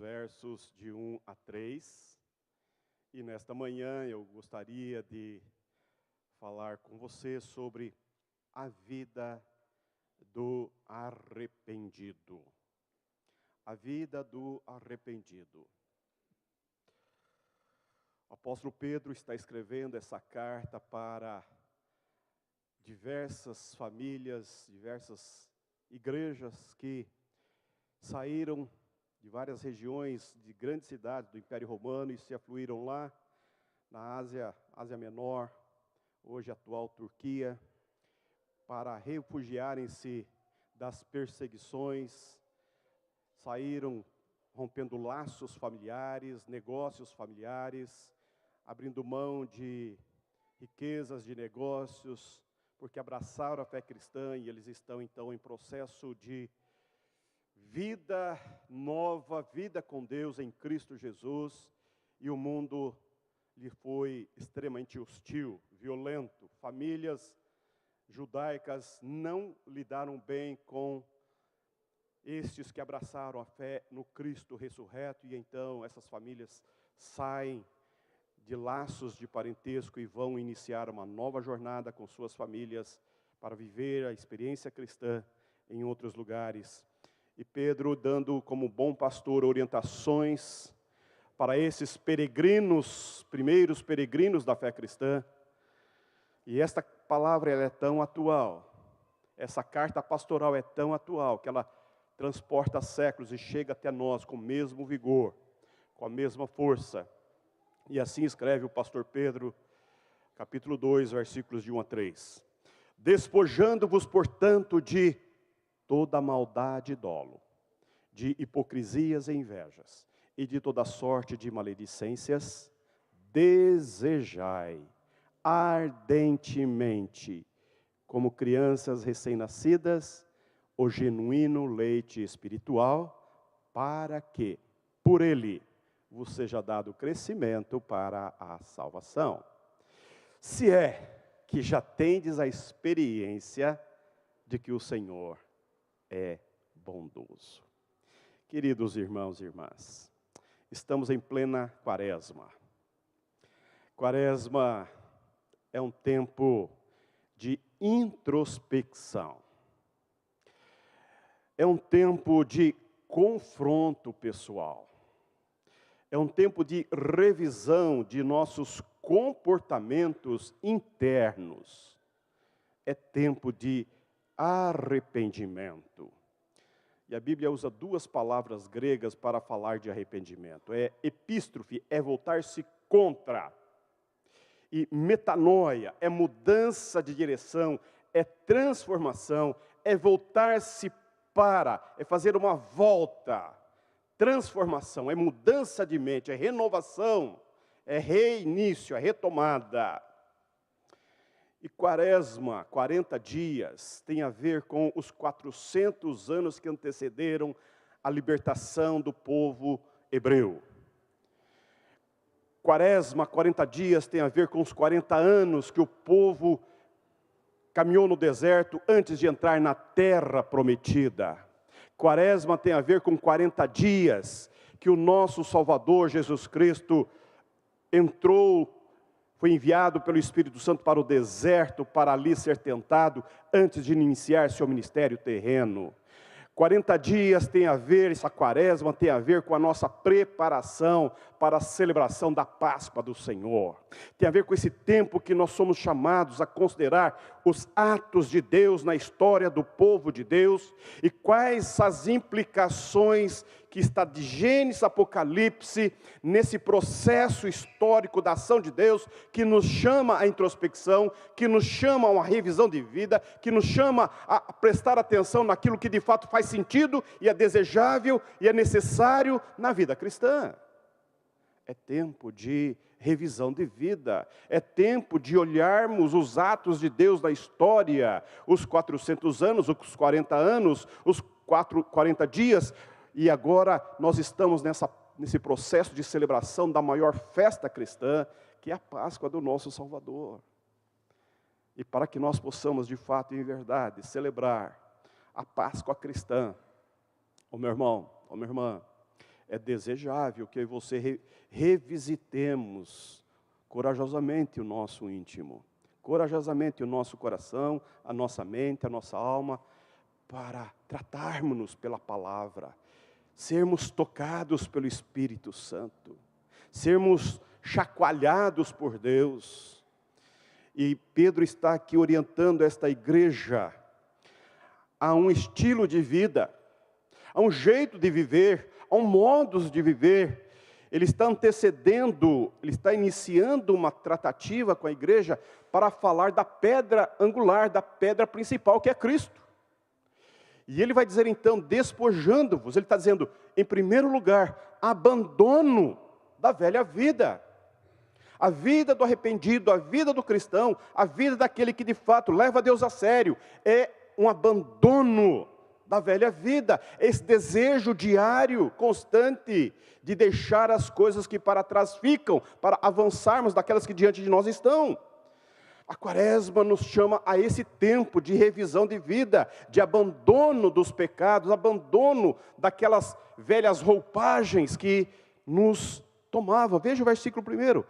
versos de 1 a 3. E nesta manhã eu gostaria de falar com você sobre a vida do arrependido. A vida do arrependido. O apóstolo Pedro está escrevendo essa carta para diversas famílias, diversas igrejas que saíram de várias regiões de grandes cidades do Império Romano e se afluíram lá na Ásia Menor, hoje atual Turquia, para refugiarem-se das perseguições, saíram rompendo laços familiares, negócios familiares, abrindo mão de riquezas, de negócios, porque abraçaram a fé cristã e eles estão então em processo de vida nova, vida com Deus em Cristo Jesus, e o mundo lhe foi extremamente hostil, violento. Famílias judaicas não lidaram bem com estes que abraçaram a fé no Cristo ressurreto, e então essas famílias saem de laços de parentesco e vão iniciar uma nova jornada com suas famílias para viver a experiência cristã em outros lugares. E Pedro, dando como bom pastor orientações para esses peregrinos, primeiros peregrinos da fé cristã. E esta palavra ela é tão atual, essa carta pastoral é tão atual, que ela transporta séculos e chega até nós com o mesmo vigor, com a mesma força. E assim escreve o pastor Pedro, capítulo 2, versículos de 1 a 3. Despojando-vos, portanto, de toda maldade e dolo, de hipocrisias e invejas, e de toda sorte de maledicências, desejai ardentemente, como crianças recém-nascidas, o genuíno leite espiritual, para que, por ele, vos seja dado crescimento para a salvação. Se é que já tendes a experiência de que o Senhor é bondoso. Queridos irmãos e irmãs, estamos em plena quaresma. Quaresma é um tempo de introspecção. É um tempo de confronto pessoal. É um tempo de revisão de nossos comportamentos internos. É tempo de arrependimento. E a Bíblia usa duas palavras gregas para falar de arrependimento. É epístrofe, é voltar-se contra. E metanoia, é mudança de direção, é transformação, é voltar-se para, é fazer uma volta. Transformação, é mudança de mente, é renovação, é reinício, é retomada. E quaresma, 40 dias, tem a ver com os 400 anos que antecederam a libertação do povo hebreu. Quaresma, 40 dias, tem a ver com os 40 anos que o povo caminhou no deserto antes de entrar na terra prometida. Quaresma tem a ver com 40 dias que o nosso Salvador Jesus Cristo foi enviado pelo Espírito Santo para o deserto, para ali ser tentado, antes de iniciar seu ministério terreno. 40 dias tem a ver, essa quaresma tem a ver com a nossa preparação para a celebração da Páscoa do Senhor. Tem a ver com esse tempo que nós somos chamados a considerar os atos de Deus na história do povo de Deus e quais as implicações que está de Gênesis a Apocalipse, nesse processo histórico da ação de Deus, que nos chama à introspecção, que nos chama a uma revisão de vida, que nos chama a prestar atenção naquilo que de fato faz sentido e é desejável e é necessário na vida cristã. É tempo de revisão de vida, é tempo de olharmos os atos de Deus na história, os 400 anos, os 40 anos, os 40 dias, e agora nós estamos nesse processo de celebração da maior festa cristã, que é a Páscoa do nosso Salvador. E para que nós possamos de fato e em verdade celebrar a Páscoa cristã, ô meu irmão, ô minha irmã, é desejável que eu e você revisitemos corajosamente o nosso íntimo, corajosamente o nosso coração, a nossa mente, a nossa alma, para tratarmos-nos pela palavra, sermos tocados pelo Espírito Santo, sermos chacoalhados por Deus. E Pedro está aqui orientando esta igreja a um estilo de vida, a um jeito de viver, a um modo de viver. Ele está antecedendo, ele está iniciando uma tratativa com a igreja para falar da pedra angular, da pedra principal, que é Cristo. E ele vai dizer então, despojando-vos, ele está dizendo, em primeiro lugar, abandono da velha vida. A vida do arrependido, a vida do cristão, a vida daquele que de fato leva a Deus a sério, é um abandono da velha vida, esse desejo diário, constante, de deixar as coisas que para trás ficam, para avançarmos daquelas que diante de nós estão. A Quaresma nos chama a esse tempo de revisão de vida, de abandono dos pecados, abandono daquelas velhas roupagens que nos tomavam. Veja o versículo 1.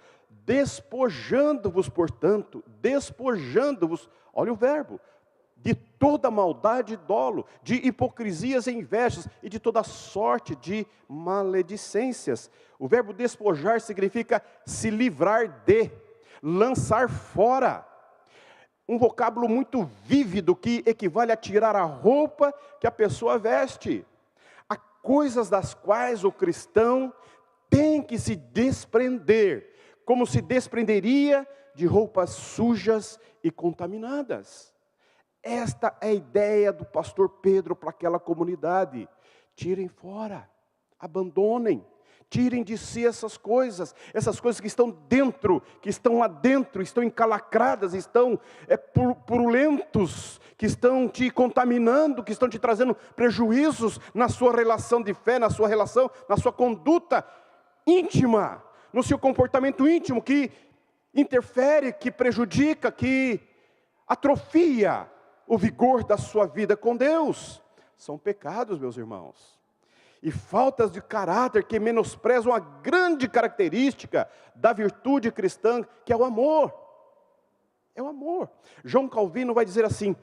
Despojando-vos, portanto, despojando-vos, olha o verbo, de toda maldade e dolo, de hipocrisias e invejas, e de toda sorte de maledicências. O verbo despojar significa se livrar de, lançar fora. Um vocábulo muito vívido que equivale a tirar a roupa que a pessoa veste. Há coisas das quais o cristão tem que se desprender, como se desprenderia de roupas sujas e contaminadas. Esta é a ideia do pastor Pedro para aquela comunidade. Tirem fora, abandonem, tirem de si essas coisas que estão dentro, que estão lá dentro, estão encalacradas, estão purulentos, que estão te contaminando, que estão te trazendo prejuízos na sua relação de fé, na sua relação, na sua conduta íntima, no seu comportamento íntimo, que interfere, que prejudica, que atrofia o vigor da sua vida com Deus. São pecados, meus irmãos, e faltas de caráter que menosprezam a grande característica da virtude cristã, que é o amor. É o amor. João Calvino vai dizer assim,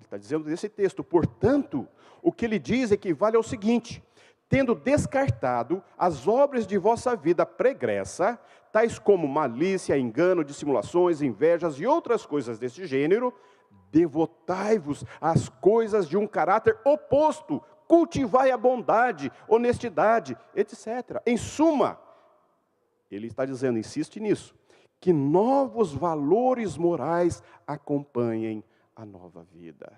está dizendo nesse texto, portanto, o que ele diz equivale ao seguinte: tendo descartado as obras de vossa vida pregressa, tais como malícia, engano, dissimulações, invejas e outras coisas desse gênero, devotai-vos às coisas de um caráter oposto, cultivai a bondade, honestidade, etc. Em suma, ele está dizendo, insiste nisso, que novos valores morais acompanhem a nova vida.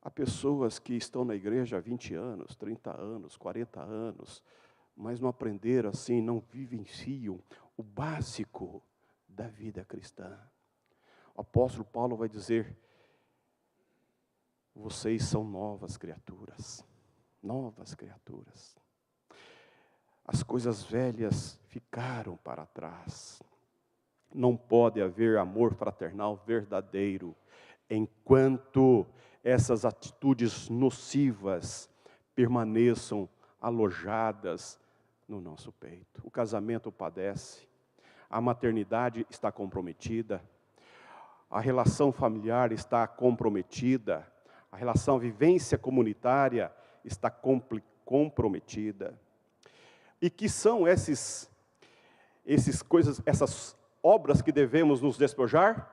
Há pessoas que estão na igreja há 20 anos, 30 anos, 40 anos, mas não aprenderam assim, não vivenciam o básico da vida cristã. O apóstolo Paulo vai dizer, vocês são novas criaturas, novas criaturas. As coisas velhas ficaram para trás. Não pode haver amor fraternal verdadeiro, enquanto essas atitudes nocivas permaneçam alojadas no nosso peito. O casamento padece, a maternidade está comprometida, a relação familiar está comprometida, a relação, a vivência comunitária está comprometida. E que são essas obras que devemos nos despojar?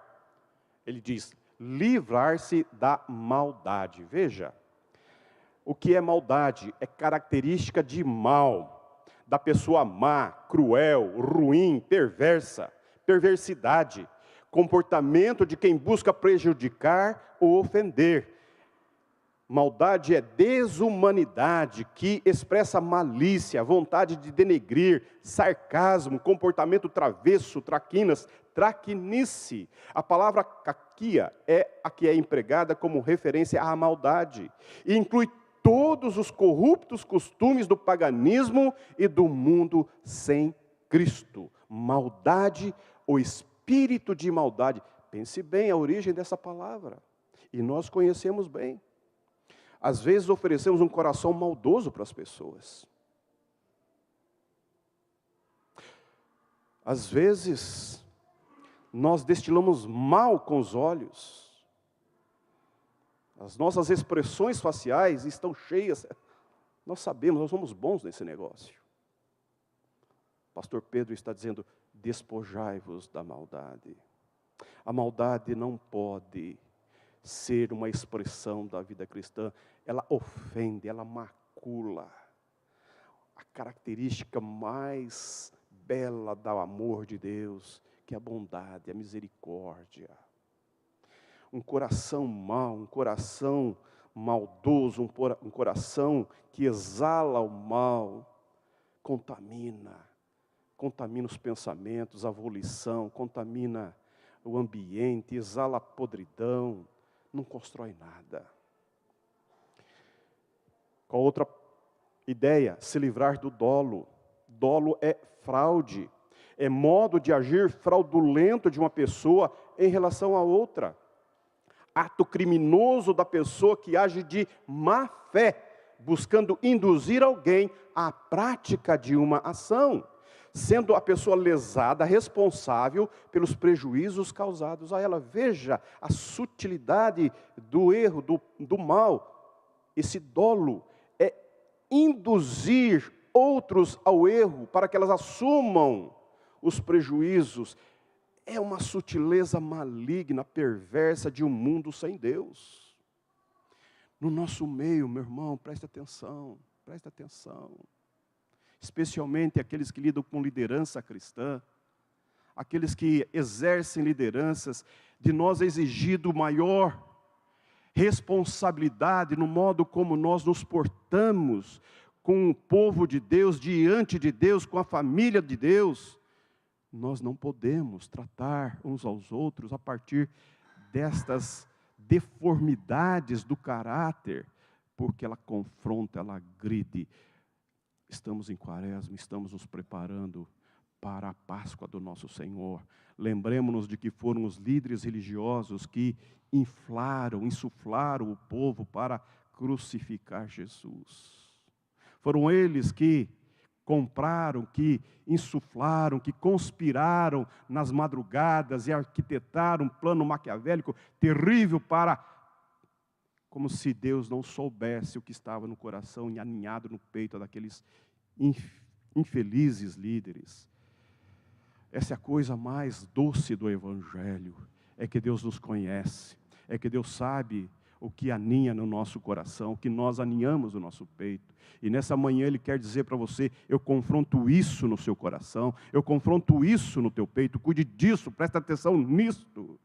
Ele diz, livrar-se da maldade. Veja, o que é maldade? É característica de mal, da pessoa má, cruel, ruim, perversa, perversidade, comportamento de quem busca prejudicar ou ofender. Maldade é desumanidade, que expressa malícia, vontade de denegrir, sarcasmo, comportamento travesso, traquinas, traquinice. A palavra caquia é a que é empregada como referência à maldade, e inclui todos os corruptos costumes do paganismo e do mundo sem Cristo. Maldade, o espírito de maldade. Pense bem a origem dessa palavra, e nós conhecemos bem. Às vezes oferecemos um coração maldoso para as pessoas. Às vezes, nós destilamos mal com os olhos. As nossas expressões faciais estão cheias. Nós sabemos, nós somos bons nesse negócio. Pastor Pedro está dizendo, despojai-vos da maldade. A maldade não pode ser uma expressão da vida cristã. Ela ofende, ela macula. A característica mais bela do amor de Deus, que é a bondade, a misericórdia. Um coração mau, um coração maldoso, um coração que exala o mal, contamina os pensamentos, a volição, contamina o ambiente, exala a podridão, não constrói nada. Qual outra ideia? Se livrar do dolo. Dolo é fraude, é modo de agir fraudulento de uma pessoa em relação a outra. Ato criminoso da pessoa que age de má fé, buscando induzir alguém à prática de uma ação, sendo a pessoa lesada responsável pelos prejuízos causados a ela. Veja a sutilidade do erro, do mal. Esse dolo é induzir outros ao erro para que elas assumam os prejuízos. É uma sutileza maligna, perversa de um mundo sem Deus. No nosso meio, meu irmão, preste atenção. Especialmente aqueles que lidam com liderança cristã, aqueles que exercem lideranças, de nós é exigido maior responsabilidade no modo como nós nos portamos com o povo de Deus, diante de Deus, com a família de Deus. Nós não podemos tratar uns aos outros a partir destas deformidades do caráter, porque ela confronta, ela agride. Estamos em Quaresma, estamos nos preparando para a Páscoa do nosso Senhor. Lembremos-nos de que foram os líderes religiosos que insuflaram o povo para crucificar Jesus. Foram eles que compraram, que insuflaram, que conspiraram nas madrugadas e arquitetaram um plano maquiavélico terrível como se Deus não soubesse o que estava no coração e aninhado no peito daqueles infelizes líderes. Essa é a coisa mais doce do Evangelho, é que Deus nos conhece, é que Deus sabe o que aninha no nosso coração, o que nós aninhamos no nosso peito. E nessa manhã Ele quer dizer para você, eu confronto isso no seu coração, eu confronto isso no teu peito, cuide disso, presta atenção nisto.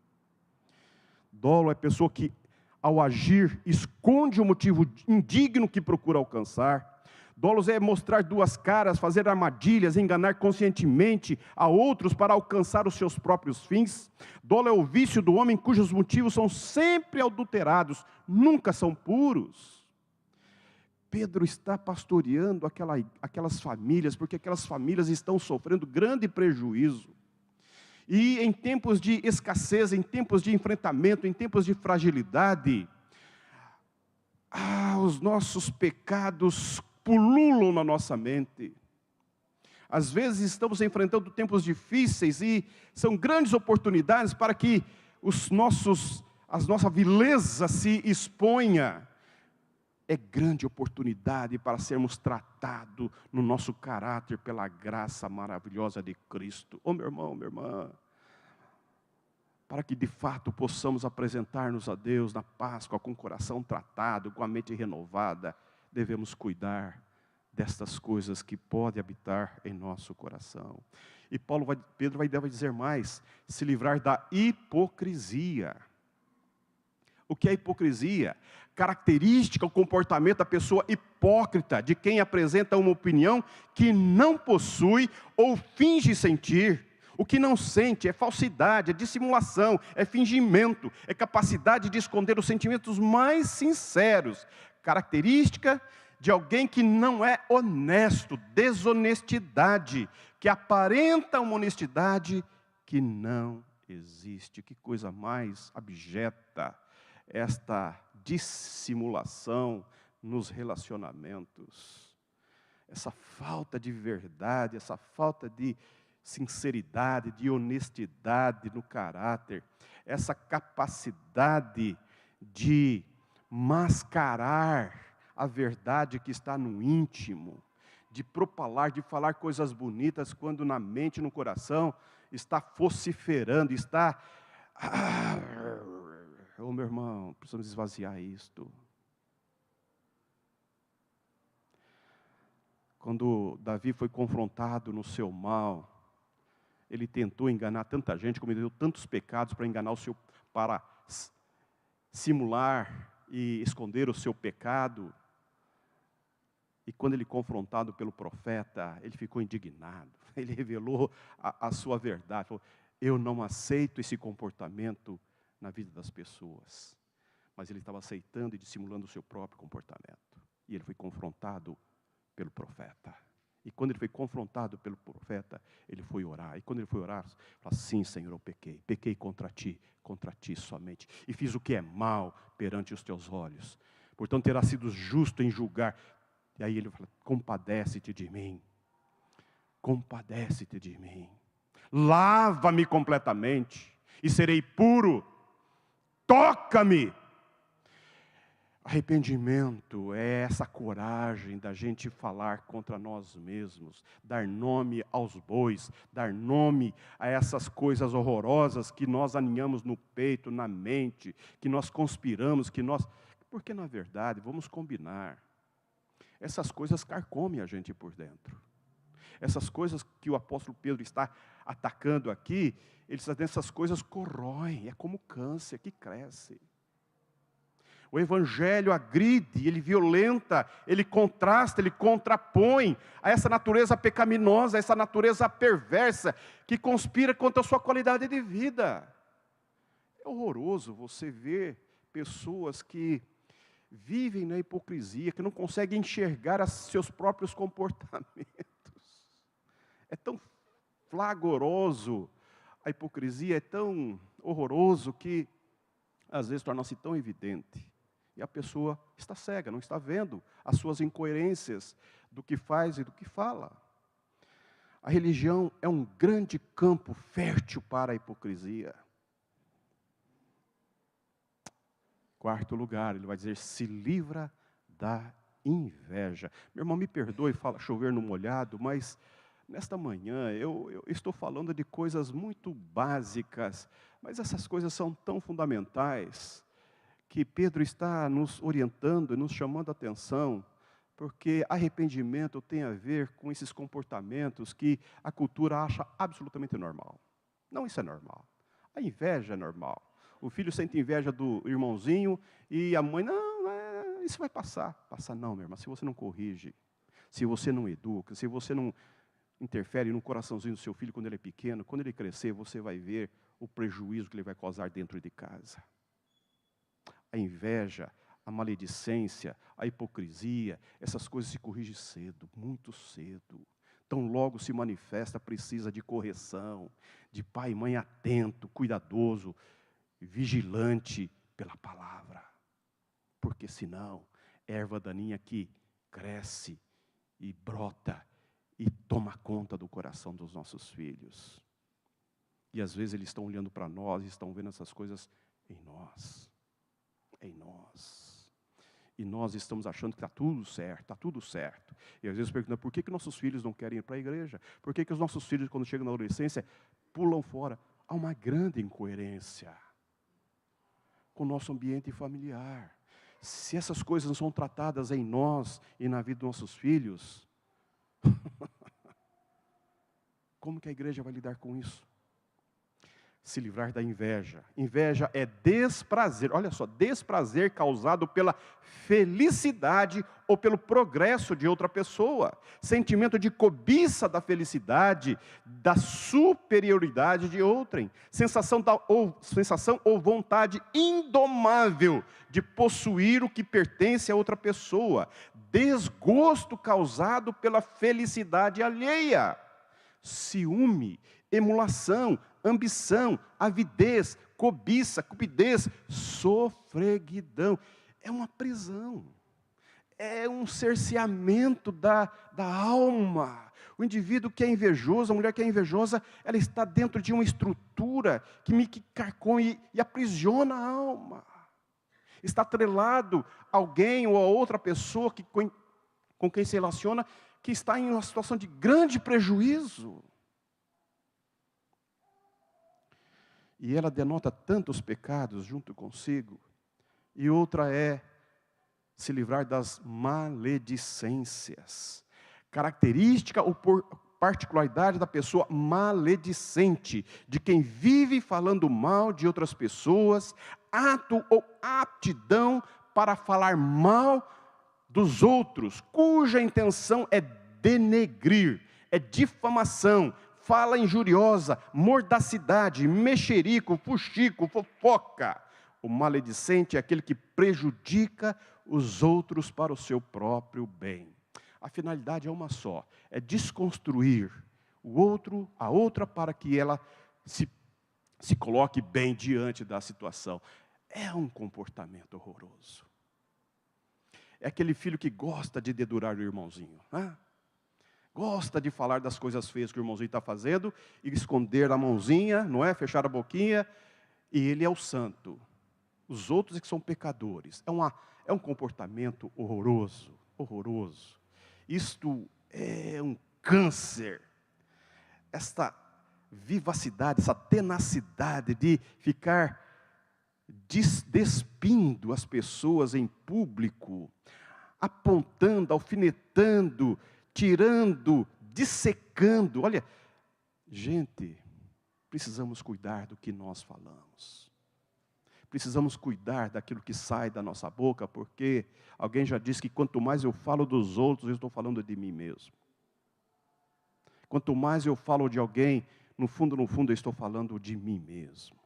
Dolo é pessoa que, ao agir, esconde o motivo indigno que procura alcançar. Dolos é mostrar duas caras, fazer armadilhas, enganar conscientemente a outros para alcançar os seus próprios fins. Dolo é o vício do homem cujos motivos são sempre adulterados, nunca são puros. Pedro está pastoreando aquelas famílias, porque aquelas famílias estão sofrendo grande prejuízo. E em tempos de escassez, em tempos de enfrentamento, em tempos de fragilidade, os nossos pecados pululam na nossa mente. Às vezes estamos enfrentando tempos difíceis e são grandes oportunidades para que a nossa vileza se exponha. É grande oportunidade para sermos tratados no nosso caráter pela graça maravilhosa de Cristo. Meu irmão, minha irmã, para que de fato possamos apresentar-nos a Deus na Páscoa com o coração tratado, com a mente renovada, devemos cuidar destas coisas que podem habitar em nosso coração. E Pedro vai dizer mais, se livrar da hipocrisia. O que é hipocrisia? Característica, o comportamento da pessoa hipócrita, de quem apresenta uma opinião que não possui ou finge sentir. O que não sente é falsidade, é dissimulação, é fingimento, é capacidade de esconder os sentimentos mais sinceros. Característica de alguém que não é honesto, desonestidade, que aparenta uma honestidade que não existe. Que coisa mais abjeta esta dissimulação nos relacionamentos. Essa falta de verdade, essa falta de sinceridade, de honestidade no caráter, essa capacidade de mascarar a verdade que está no íntimo, de propalar, de falar coisas bonitas, quando na mente, no coração, está vociferando, está... Ô meu irmão, precisamos esvaziar isto. Quando Davi foi confrontado no seu mal, ele tentou enganar tanta gente, cometeu tantos pecados para enganar para simular e esconder o seu pecado. E quando ele confrontado pelo profeta, ele ficou indignado. Ele revelou a sua verdade. Falou, eu não aceito esse comportamento na vida das pessoas. Mas ele estava aceitando e dissimulando o seu próprio comportamento. E ele foi confrontado pelo profeta. E quando ele foi confrontado pelo profeta, ele foi orar. E quando ele foi orar, falou, sim, Senhor, eu pequei. Pequei contra ti somente. E fiz o que é mal perante os teus olhos. Portanto, terá sido justo em julgar. E aí ele fala, compadece-te de mim. Compadece-te de mim. Lava-me completamente e serei puro. Toca-me. Arrependimento é essa coragem da gente falar contra nós mesmos, dar nome aos bois, dar nome a essas coisas horrorosas que nós aninhamos no peito, na mente, que nós conspiramos, porque na verdade, vamos combinar, essas coisas carcomem a gente por dentro. Essas coisas que o apóstolo Pedro está atacando aqui, ele está dizendo, essas coisas corroem, é como câncer que cresce. O evangelho agride, ele violenta, ele contrasta, ele contrapõe a essa natureza pecaminosa, a essa natureza perversa, que conspira contra a sua qualidade de vida. É horroroso você ver pessoas que vivem na hipocrisia, que não conseguem enxergar seus próprios comportamentos. É tão flagoroso, a hipocrisia é tão horroroso que às vezes torna-se tão evidente. E a pessoa está cega, não está vendo as suas incoerências do que faz e do que fala. A religião é um grande campo fértil para a hipocrisia. Quarto lugar, ele vai dizer, se livra da inveja. Meu irmão, me perdoe, fala chover no molhado, mas nesta manhã eu estou falando de coisas muito básicas, mas essas coisas são tão fundamentais, que Pedro está nos orientando e nos chamando a atenção, porque arrependimento tem a ver com esses comportamentos que a cultura acha absolutamente normal. Não, isso é normal. A inveja é normal. O filho sente inveja do irmãozinho e a mãe, não, isso vai passar. Passar não, minha irmã, se você não corrige, se você não educa, se você não interfere no coraçãozinho do seu filho quando ele é pequeno, quando ele crescer, você vai ver o prejuízo que ele vai causar dentro de casa. A inveja, a maledicência, a hipocrisia, essas coisas se corrigem cedo, muito cedo. Tão logo se manifesta, precisa de correção, de pai e mãe atento, cuidadoso, vigilante pela palavra. Porque senão, é erva daninha que cresce e brota e toma conta do coração dos nossos filhos. E às vezes eles estão olhando para nós e estão vendo essas coisas em nós. Em nós. E nós estamos achando que está tudo certo, está tudo certo. E às vezes perguntamos, por que nossos filhos não querem ir para a igreja? Por que os nossos filhos, quando chegam na adolescência, pulam fora? Há uma grande incoerência com o nosso ambiente familiar. Se essas coisas não são tratadas em nós e na vida dos nossos filhos, como que a igreja vai lidar com isso? Se livrar da inveja. Inveja é desprazer, olha só, desprazer causado pela felicidade ou pelo progresso de outra pessoa. Sentimento de cobiça da felicidade, da superioridade de outrem. Sensação ou vontade indomável de possuir o que pertence a outra pessoa. Desgosto causado pela felicidade alheia. Ciúme, emulação, ambição, avidez, cobiça, cupidez, sofreguidão. É uma prisão. É um cerceamento da alma. O indivíduo que é invejoso, a mulher que é invejosa, ela está dentro de uma estrutura que carcome e aprisiona a alma. Está atrelado a alguém ou a outra pessoa com quem se relaciona, que está em uma situação de grande prejuízo. E ela denota tantos pecados junto consigo. E outra é se livrar das maledicências. Característica ou particularidade da pessoa maledicente, de quem vive falando mal de outras pessoas, ato ou aptidão para falar mal dos outros, cuja intenção é denegrir, é difamação, fala injuriosa, mordacidade, mexerico, fuxico, fofoca. O maledicente é aquele que prejudica os outros para o seu próprio bem. A finalidade é uma só, é desconstruir o outro, a outra, para que ela se coloque bem diante da situação. É um comportamento horroroso. É aquele filho que gosta de dedurar o irmãozinho, né? Gosta de falar das coisas feias que o irmãozinho está fazendo, e esconder a mãozinha, não é? Fechar a boquinha, e ele é o santo. Os outros é que são pecadores. É um comportamento horroroso, horroroso. Isto é um câncer. Esta vivacidade, essa tenacidade de ficar despindo as pessoas em público, apontando, alfinetando, tirando, dissecando. Olha, gente, precisamos cuidar do que nós falamos. Precisamos cuidar daquilo que sai da nossa boca, porque alguém já disse que quanto mais eu falo dos outros, eu estou falando de mim mesmo. Quanto mais eu falo de alguém, no fundo, eu estou falando de mim mesmo.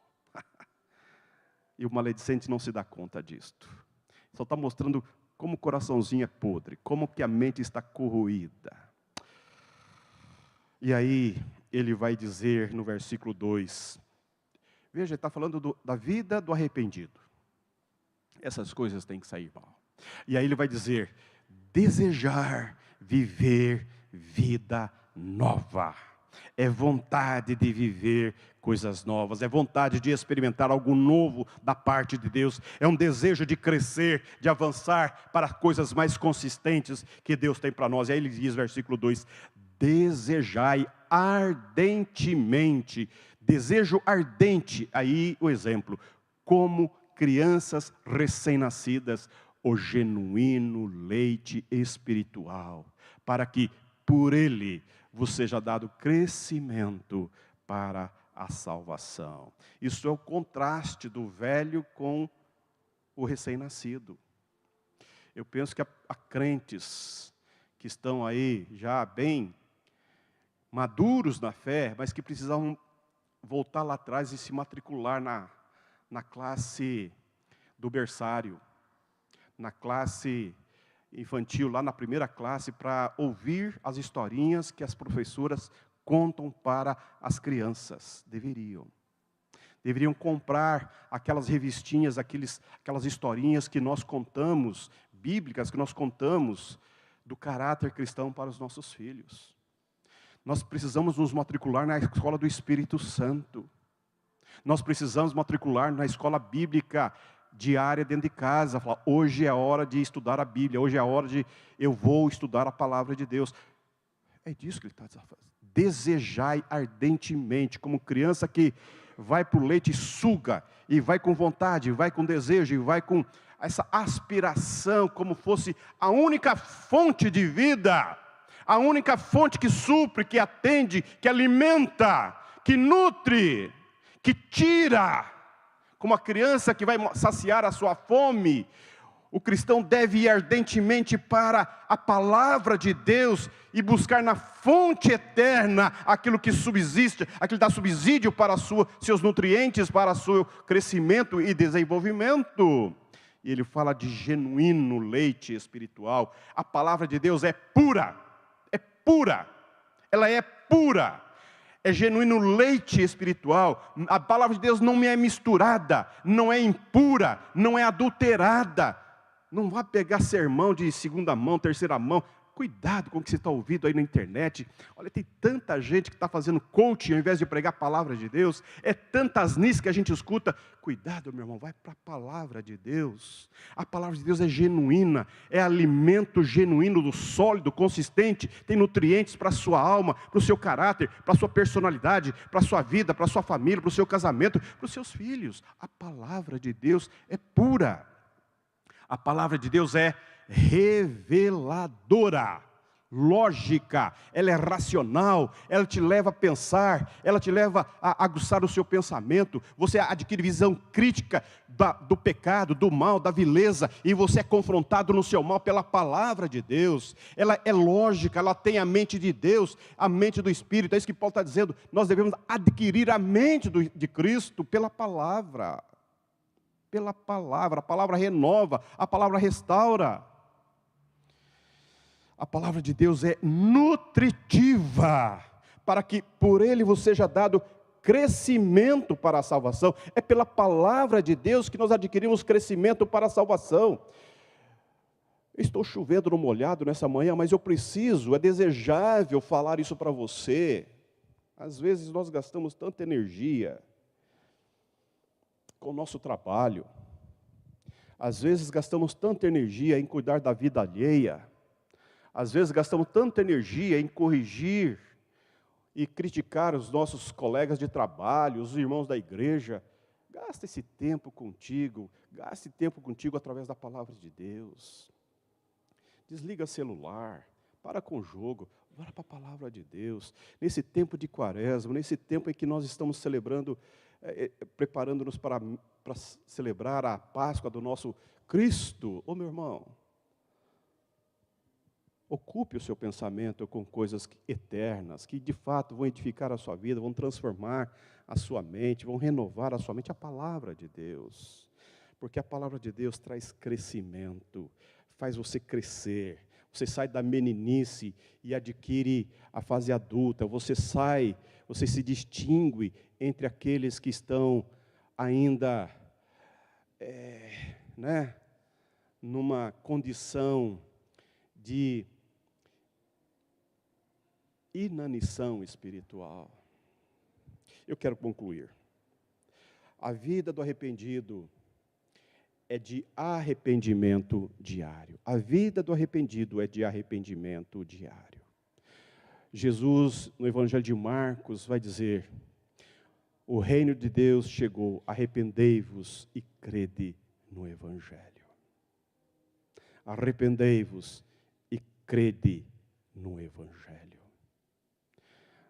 E o maledicente não se dá conta disto. Só está mostrando como o coraçãozinho é podre, como que a mente está corroída. E aí, ele vai dizer no versículo 2, veja, ele está falando da vida do arrependido. Essas coisas têm que sair mal. E aí ele vai dizer, desejar viver vida nova. É vontade de viver coisas novas, é vontade de experimentar algo novo da parte de Deus, é um desejo de crescer, de avançar para coisas mais consistentes que Deus tem para nós. E aí ele diz, versículo 2, desejai ardentemente, desejo ardente, aí o exemplo, como crianças recém-nascidas, o genuíno leite espiritual, para que por ele vos seja dado crescimento para a salvação. Isso é o contraste do velho com o recém-nascido. Eu penso que há crentes que estão aí já bem maduros na fé, mas que precisavam voltar lá atrás e se matricular na classe do berçário, na classe infantil, lá na primeira classe, para ouvir as historinhas que as professoras contam para as crianças. Deveriam comprar aquelas revistinhas, aquelas historinhas que nós contamos, bíblicas, que nós contamos do caráter cristão para os nossos filhos. Nós precisamos nos matricular na escola do Espírito Santo. Nós precisamos matricular na escola bíblica diária dentro de casa. Falar, hoje é a hora de estudar a Bíblia, hoje é a hora de eu vou estudar a palavra de Deus. É disso que ele está dizendo. Desejai ardentemente, como criança que vai para o leite e suga, e vai com vontade, vai com desejo, e vai com essa aspiração, como fosse a única fonte de vida, a única fonte que supre, que atende, que alimenta, que nutre, que tira, como a criança que vai saciar a sua fome. O cristão deve ir ardentemente para a palavra de Deus e buscar na fonte eterna aquilo que subsiste, aquilo que dá subsídio para seus nutrientes, para o seu crescimento e desenvolvimento. E ele fala de genuíno leite espiritual. A palavra de Deus é pura, ela é pura. É genuíno leite espiritual. A palavra de Deus não é misturada, não é impura, não é adulterada. Não vá pegar sermão de segunda mão, terceira mão. Cuidado com o que você está ouvindo aí na internet. Olha, tem tanta gente que está fazendo coaching ao invés de pregar a palavra de Deus. É tantas nis que a gente escuta. Cuidado, meu irmão, vai para a palavra de Deus. A palavra de Deus é genuína, é alimento genuíno, do sólido, consistente. Tem nutrientes para a sua alma, para o seu caráter, para a sua personalidade, para a sua vida, para a sua família, para o seu casamento, para os seus filhos. A palavra de Deus é pura. A palavra de Deus é reveladora, lógica, ela é racional, ela te leva a pensar, ela te leva a aguçar o seu pensamento, você adquire visão crítica do pecado, do mal, da vileza, e você é confrontado no seu mal pela palavra de Deus. Ela é lógica, ela tem a mente de Deus, a mente do Espírito. É isso que Paulo está dizendo, nós devemos adquirir a mente de Cristo pela palavra. Pela palavra, a palavra renova, a palavra restaura. A palavra de Deus é nutritiva, para que por ele você seja dado crescimento para a salvação. É pela palavra de Deus que nós adquirimos crescimento para a salvação. Estou chovendo no molhado nessa manhã, mas eu preciso, é desejável falar isso para você. Às vezes nós gastamos tanta energia com o nosso trabalho. Às vezes gastamos tanta energia em cuidar da vida alheia. Às vezes gastamos tanta energia em corrigir e criticar os nossos colegas de trabalho, os irmãos da igreja. Gasta esse tempo contigo, gaste tempo contigo através da palavra de Deus. Desliga celular, para com o jogo, bora para a palavra de Deus. Nesse tempo de quaresma, nesse tempo em que nós estamos celebrando, preparando-nos para celebrar a Páscoa do nosso Cristo. Ô meu irmão, ocupe o seu pensamento com coisas eternas, que de fato vão edificar a sua vida, vão transformar a sua mente, vão renovar a sua mente, a palavra de Deus. Porque a palavra de Deus traz crescimento, faz você crescer. Você sai da meninice e adquire a fase adulta. Você se distingue entre aqueles que estão ainda numa condição de inanição espiritual. Eu quero concluir. A vida do arrependido é de arrependimento diário. A vida do arrependido é de arrependimento diário. Jesus, no Evangelho de Marcos, vai dizer: o reino de Deus chegou, arrependei-vos e crede no Evangelho. Arrependei-vos e crede no Evangelho.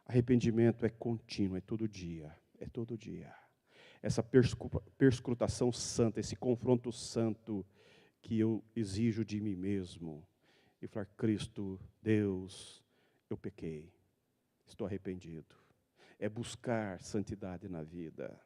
Arrependimento é contínuo, é todo dia, é todo dia. Essa perscrutação santa, esse confronto santo que eu exijo de mim mesmo. E falar: Cristo, Deus, eu pequei, estou arrependido. É buscar santidade na vida.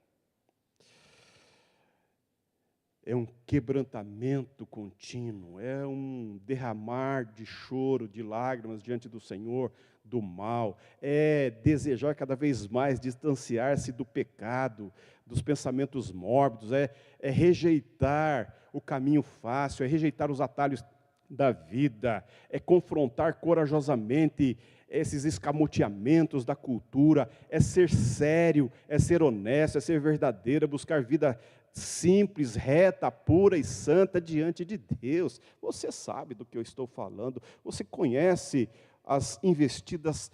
É um quebrantamento contínuo, é um derramar de choro, de lágrimas diante do Senhor, do mal. É desejar cada vez mais distanciar-se do pecado, dos pensamentos mórbidos, é rejeitar o caminho fácil, é rejeitar os atalhos da vida, é confrontar corajosamente esses escamoteamentos da cultura, é ser sério, é ser honesto, é ser verdadeiro, é buscar vida simples, reta, pura e santa diante de Deus. Você sabe do que eu estou falando, você conhece as investidas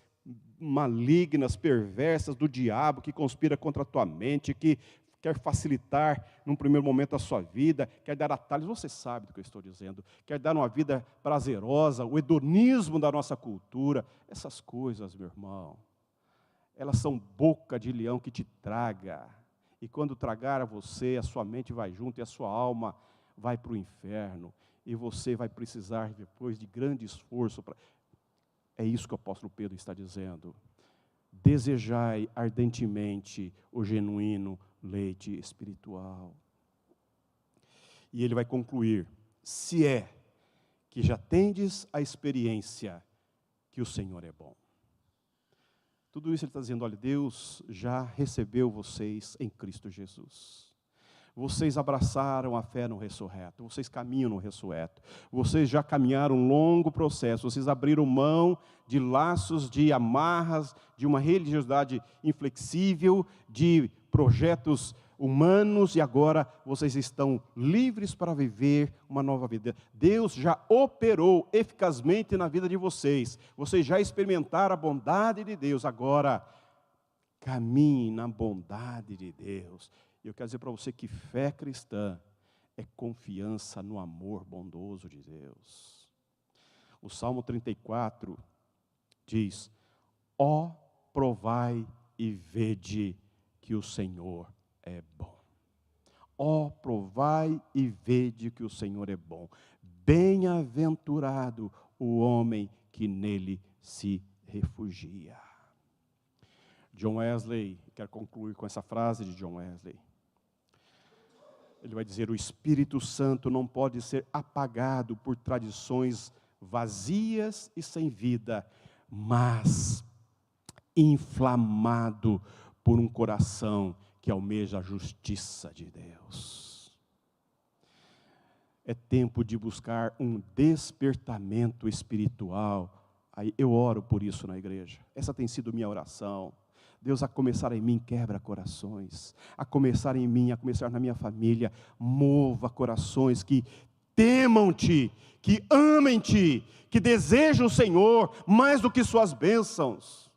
malignas, perversas do diabo que conspira contra a tua mente, que quer facilitar num primeiro momento a sua vida, quer dar atalhos, você sabe do que eu estou dizendo, quer dar uma vida prazerosa, o hedonismo da nossa cultura. Essas coisas, meu irmão, elas são boca de leão que te traga, e quando tragar a você, a sua mente vai junto e a sua alma vai para o inferno, e você vai precisar depois de grande esforço. É isso que o apóstolo Pedro está dizendo. Desejai ardentemente o genuíno leite espiritual. E ele vai concluir: se é que já tendes a experiência que o Senhor é bom. Tudo isso ele está dizendo: olha, Deus já recebeu vocês em Cristo Jesus. Vocês abraçaram a fé no ressurreto, vocês caminham no ressurreto, vocês já caminharam um longo processo, vocês abriram mão de laços, de amarras, de uma religiosidade inflexível, de projetos humanos, e agora vocês estão livres para viver uma nova vida. Deus já operou eficazmente na vida de vocês, vocês já experimentaram a bondade de Deus, agora caminhem na bondade de Deus. Eu quero dizer para você que fé cristã é confiança no amor bondoso de Deus. O Salmo 34 diz: ó, provai e vede que o Senhor é bom. Ó, provai e vede que o Senhor é bom. Bem-aventurado o homem que nele se refugia. John Wesley, quero concluir com essa frase de John Wesley. Ele vai dizer: o Espírito Santo não pode ser apagado por tradições vazias e sem vida, mas inflamado por um coração que almeja a justiça de Deus. É tempo de buscar um despertamento espiritual. Aí eu oro por isso na igreja. Essa tem sido minha oração. Deus, a começar em mim, quebra corações. A começar em mim, a começar na minha família, mova corações que temam-te, que amem-te, que desejam o Senhor mais do que suas bênçãos.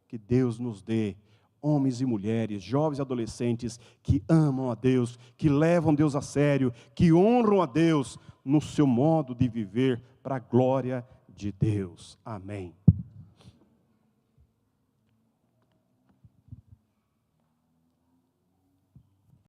Que Deus nos dê homens e mulheres, jovens e adolescentes que amam a Deus, que levam Deus a sério, que honram a Deus no seu modo de viver para a glória de Deus. Amém.